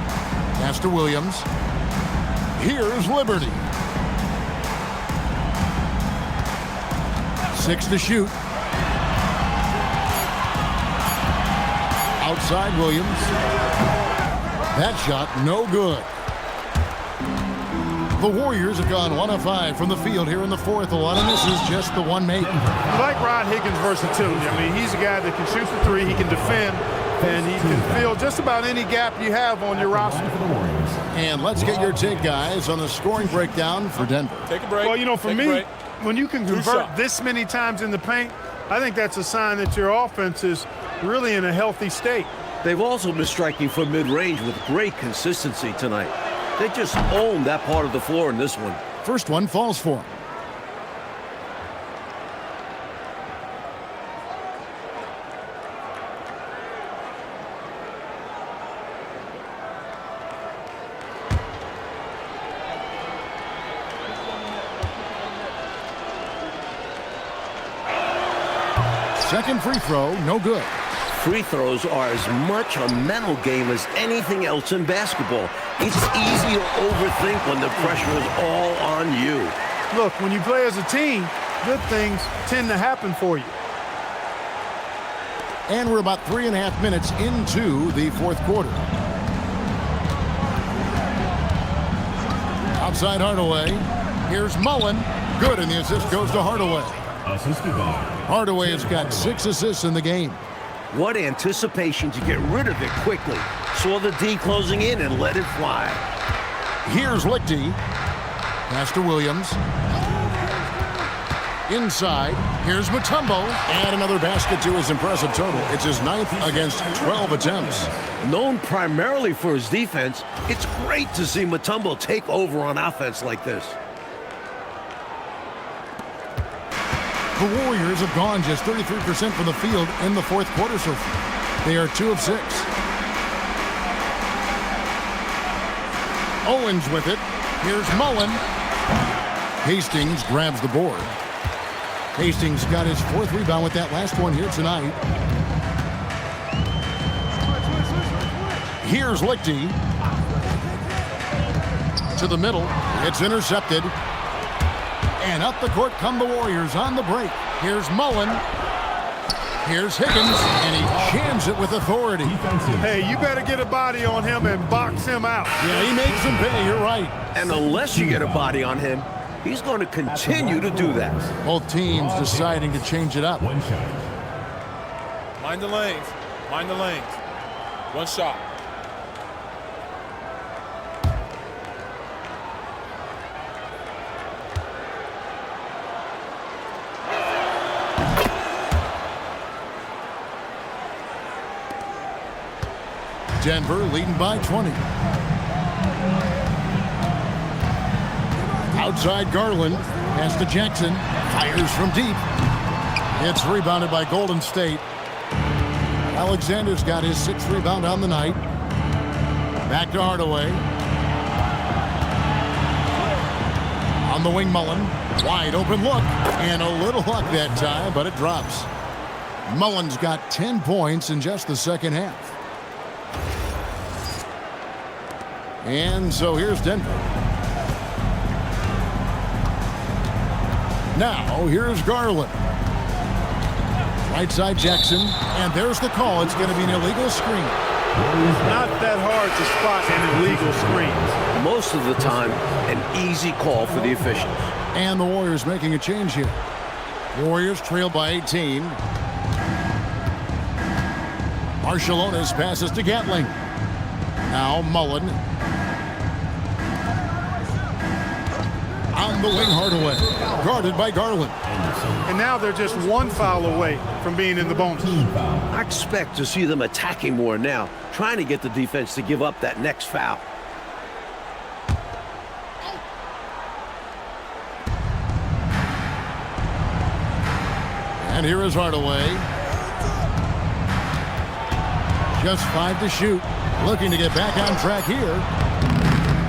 [SPEAKER 1] Pass to Williams. Here's Liberty. 6 to shoot. Outside Williams. That shot no good. The Warriors have gone 1 of 5 from the field here in the fourth. A lot of misses, just the one made.
[SPEAKER 2] I like Rod Higgins' versatility. I mean, he's a guy that can shoot the three, he can defend, and he can fill just about any gap you have on your roster.
[SPEAKER 1] And let's get your take, guys, on the scoring breakdown for Denver.
[SPEAKER 5] Take a break.
[SPEAKER 2] Well, you know, for me, when you can convert this many times in the paint, I think that's a sign that your offense is really in a healthy state.
[SPEAKER 3] They've also been striking from mid-range with great consistency tonight. They just own that part of the floor in this one.
[SPEAKER 1] First one falls for him. Second free throw, no good.
[SPEAKER 3] Free throws are as much a mental game as anything else in basketball. It's easy to overthink when the pressure is all on you.
[SPEAKER 2] Look, when you play as a team, good things tend to happen for you.
[SPEAKER 1] And we're about 3.5 minutes into the fourth quarter. Outside Hardaway. Here's Mullen. Good, and the assist goes to Hardaway. Hardaway has got 6 assists in the game.
[SPEAKER 3] What anticipation to get rid of it quickly. Saw the D closing in and let it fly.
[SPEAKER 1] Here's Lichty. Pass to Williams. Inside. Here's Mutombo. And another basket to his impressive total. It's his 9th against 12 attempts.
[SPEAKER 3] Known primarily for his defense, it's great to see Mutombo take over on offense like this.
[SPEAKER 1] The Warriors have gone just 33% from the field in the fourth quarter so far. They are 2 of 6. Owens with it. Here's Mullen. Hastings grabs the board. Hastings got his 4th rebound with that last one here tonight. Here's Lichty. To the middle. It's intercepted. And up the court come the Warriors on the break. Here's Mullen. Here's Higgins, and he jams it with authority.
[SPEAKER 2] Hey, you better get a body on him and box him out.
[SPEAKER 1] Yeah, he makes him pay, you're right.
[SPEAKER 3] And unless you get a body on him, he's going to continue to do that.
[SPEAKER 1] Both teams deciding to change it up.
[SPEAKER 4] One shot.
[SPEAKER 5] Mind the lanes. Mind the lanes. One shot.
[SPEAKER 1] Denver leading by 20. Outside Garland. Pass to Jackson. Fires from deep. It's rebounded by Golden State. Alexander's got his 6th rebound on the night. Back to Hardaway. On the wing, Mullen. Wide open look. And a little luck that time, but it drops. Mullen's got 10 points in just the second half. And so here's Denver. Now here's Garland. Right side Jackson. And there's the call. It's going to be an illegal screen.
[SPEAKER 2] Not that hard to spot an illegal screen.
[SPEAKER 3] Most of the time, an easy call for the officials.
[SPEAKER 1] And the Warriors making a change here. Warriors trail by 18. Marciulionis passes to Gatling. Now Mullen. On the wing, Hardaway. Guarded by Garland.
[SPEAKER 2] And now they're just one foul away from being in the bonus.
[SPEAKER 3] I expect to see them attacking more now, trying to get the defense to give up that next foul.
[SPEAKER 1] And here is Hardaway. Just 5 to shoot. Looking to get back on track here.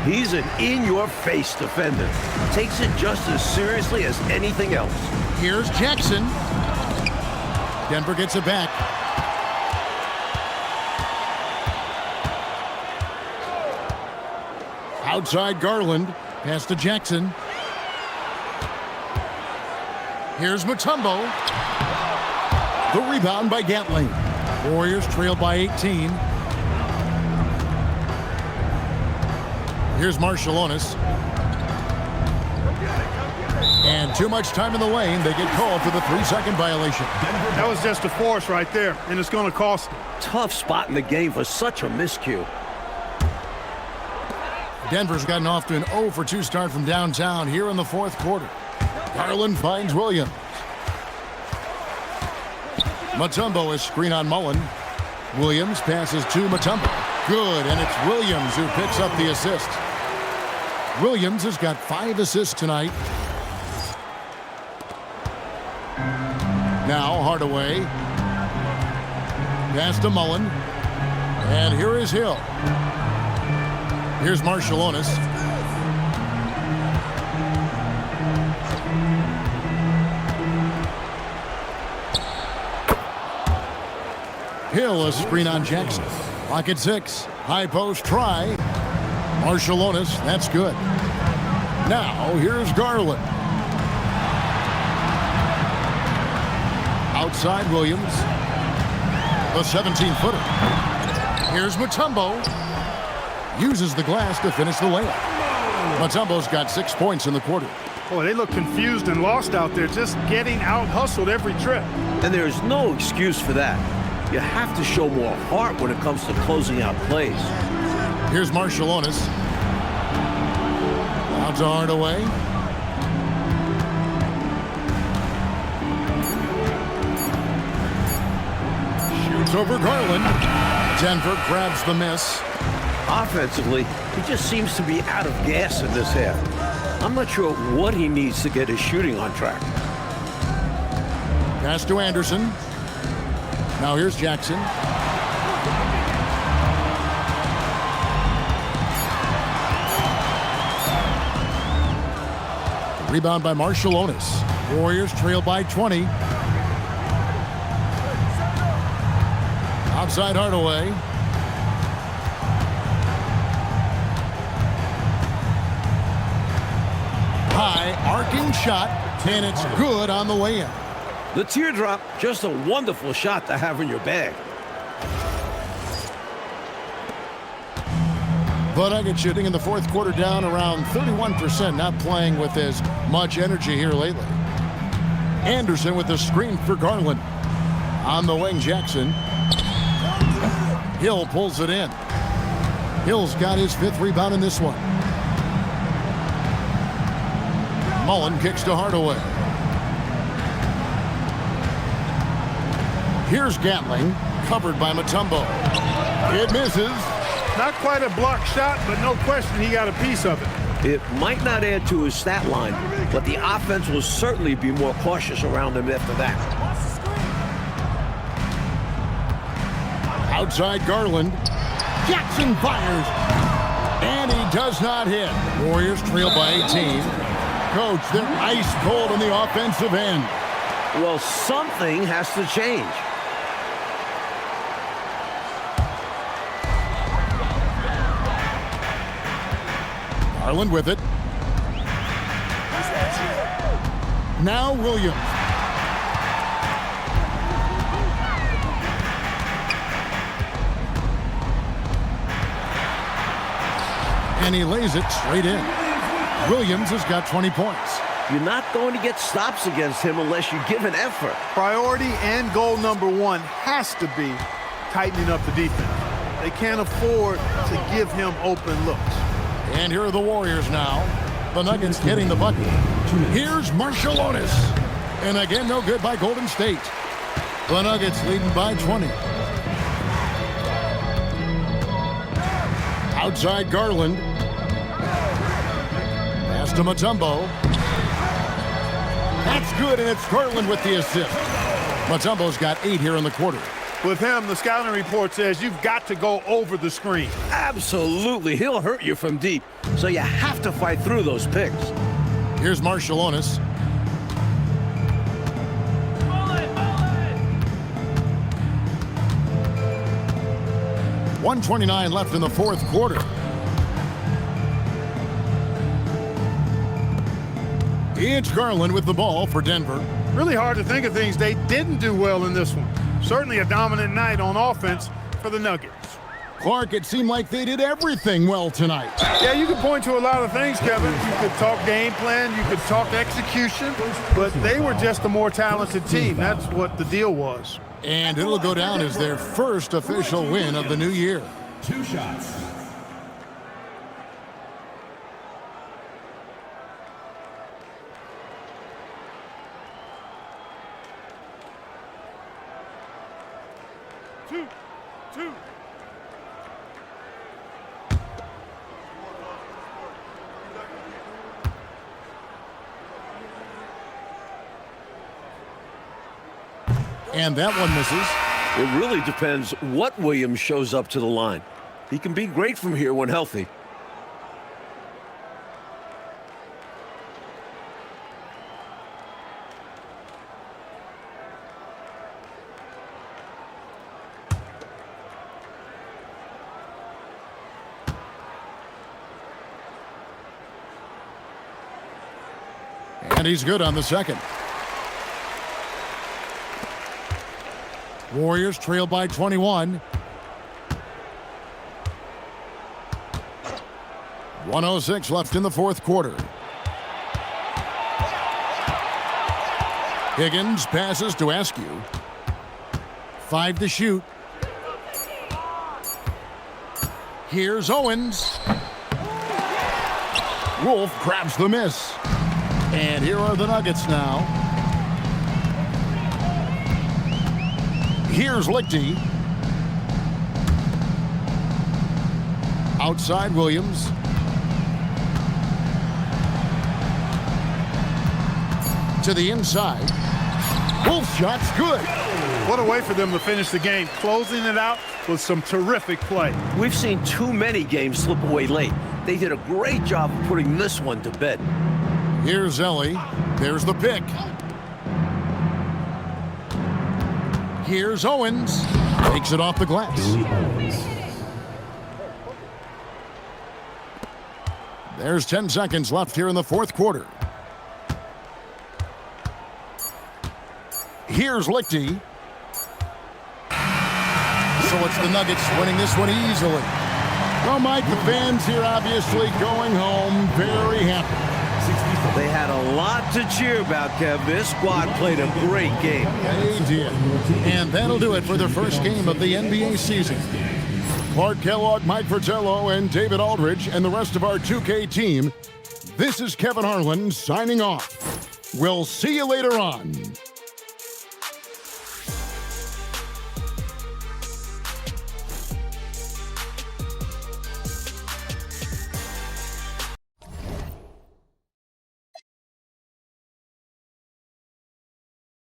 [SPEAKER 3] He's an in-your-face defender. Takes it just as seriously as anything else.
[SPEAKER 1] Here's Jackson. Denver gets it back. Outside Garland. Pass to Jackson. Here's Mutombo. The rebound by Gatling. Warriors trail by 18. Here's Marciulionis. And too much time in the lane. They get called for the 3-second violation.
[SPEAKER 2] That was just a force right there, and it's going to cost them.
[SPEAKER 3] Tough spot in the game for such a miscue.
[SPEAKER 1] Denver's gotten off to an 0 for 2 start from downtown here in the 4th quarter. Garland finds Williams. Mutombo is screen on Mullen. Williams passes to Mutombo. Good, and it's Williams who picks up the assist. Williams has got 5 assists tonight. Now Hardaway. Pass to Mullen. And here is Hill. Here's Marciulionis. Hill, a screen on Jackson. Clock at 6. High post try. Marciulionis, that's good. Now, here's Garland. Outside Williams. The 17-footer. Here's Mutombo. Uses the glass to finish the layup. Mutombo's got 6 points in the quarter.
[SPEAKER 2] Boy, they look confused and lost out there, just getting out-hustled every trip.
[SPEAKER 3] And there's no excuse for that. You have to show more heart when it comes to closing out plays.
[SPEAKER 1] Here's Marciulionis. Out to Hardaway. Shoots over Garland. Denver grabs the miss.
[SPEAKER 3] Offensively, he just seems to be out of gas in this half. I'm not sure what he needs to get his shooting on track.
[SPEAKER 1] Pass to Anderson. Now here's Jackson. Rebound by Marciulionis. Warriors trail by 20. Outside Hardaway. High. high arcing shot, and it's good on the way in.
[SPEAKER 3] The teardrop, just a wonderful shot to have in your bag.
[SPEAKER 1] The Nuggets shooting in the fourth quarter down around 31%, not playing with as much energy here lately. Anderson with the screen for Garland. On the wing, Jackson. Hill pulls it in. Hill's got his 5th rebound in this one. Mullen kicks to Hardaway. Here's Gatling, covered by Mutombo. It misses.
[SPEAKER 2] Not quite a block shot, but no question he got a piece of it.
[SPEAKER 3] It might not add to his stat line, but the offense will certainly be more cautious around him after that.
[SPEAKER 1] Outside Garland. Jackson fires. And he does not hit. Warriors trail by 18. Coach, they're ice cold on the offensive end.
[SPEAKER 3] Well, something has to change.
[SPEAKER 1] Garland with it. Now Williams. And he lays it straight in. Williams has got 20 points.
[SPEAKER 3] You're not going to get stops against him unless you give an effort.
[SPEAKER 2] Priority and goal number one has to be tightening up the defense. They can't afford to give him open looks.
[SPEAKER 1] And here are the Warriors now. The Nuggets getting the bucket. Here's Marciulionis. And again, no good by Golden State. The Nuggets leading by 20. Outside Garland. Pass to Mutombo. That's good, and it's Garland with the assist. Mutombo's got 8 here in the quarter.
[SPEAKER 2] With him, the scouting report says you've got to go over the screen.
[SPEAKER 3] Absolutely. He'll hurt you from deep, so you have to fight through those picks.
[SPEAKER 1] Here's Marciulionis. .129 left in the fourth quarter. It's Garland with the ball for Denver.
[SPEAKER 2] Really hard to think of things they didn't do well in this one. Certainly a dominant night on offense for the Nuggets.
[SPEAKER 1] Clark, it seemed like they did everything well tonight.
[SPEAKER 2] Yeah, you could point to a lot of things, Kevin. You could talk game plan, you could talk execution, but they were just a more talented team. That's what the deal was.
[SPEAKER 1] And it'll go down as their first official win of the new year.
[SPEAKER 4] 2 shots.
[SPEAKER 2] Two.
[SPEAKER 1] And that one misses.
[SPEAKER 3] It really depends what Williams shows up to the line. He can be great from here when healthy.
[SPEAKER 1] And he's good on the second. Warriors trail by 21. 1:06 left in the fourth quarter. Higgins passes to Askew. 5 to shoot. Here's Owens. Wolf grabs the miss. And here are the Nuggets now. Here's Lichty. Outside Williams. To the inside. Wolf shot's good.
[SPEAKER 2] What a way for them to finish the game, closing it out with some terrific play.
[SPEAKER 3] We've seen too many games slip away late. They did a great job of putting this one to bed.
[SPEAKER 1] Here's Ellie. There's the pick. Here's Owens. Takes it off the glass. There's 10 seconds left here in the fourth quarter. Here's Lichty. So it's the Nuggets winning this one easily. Well, Mike, the fans here obviously going home very happy.
[SPEAKER 3] They had a lot to cheer about, Kev. This squad played a great game.
[SPEAKER 1] They did. And that'll do it for the first game of the NBA season. Clark Kellogg, Mike Fratello, and David Aldridge, and the rest of our 2K team. This is Kevin Harlan signing off. We'll see you later on.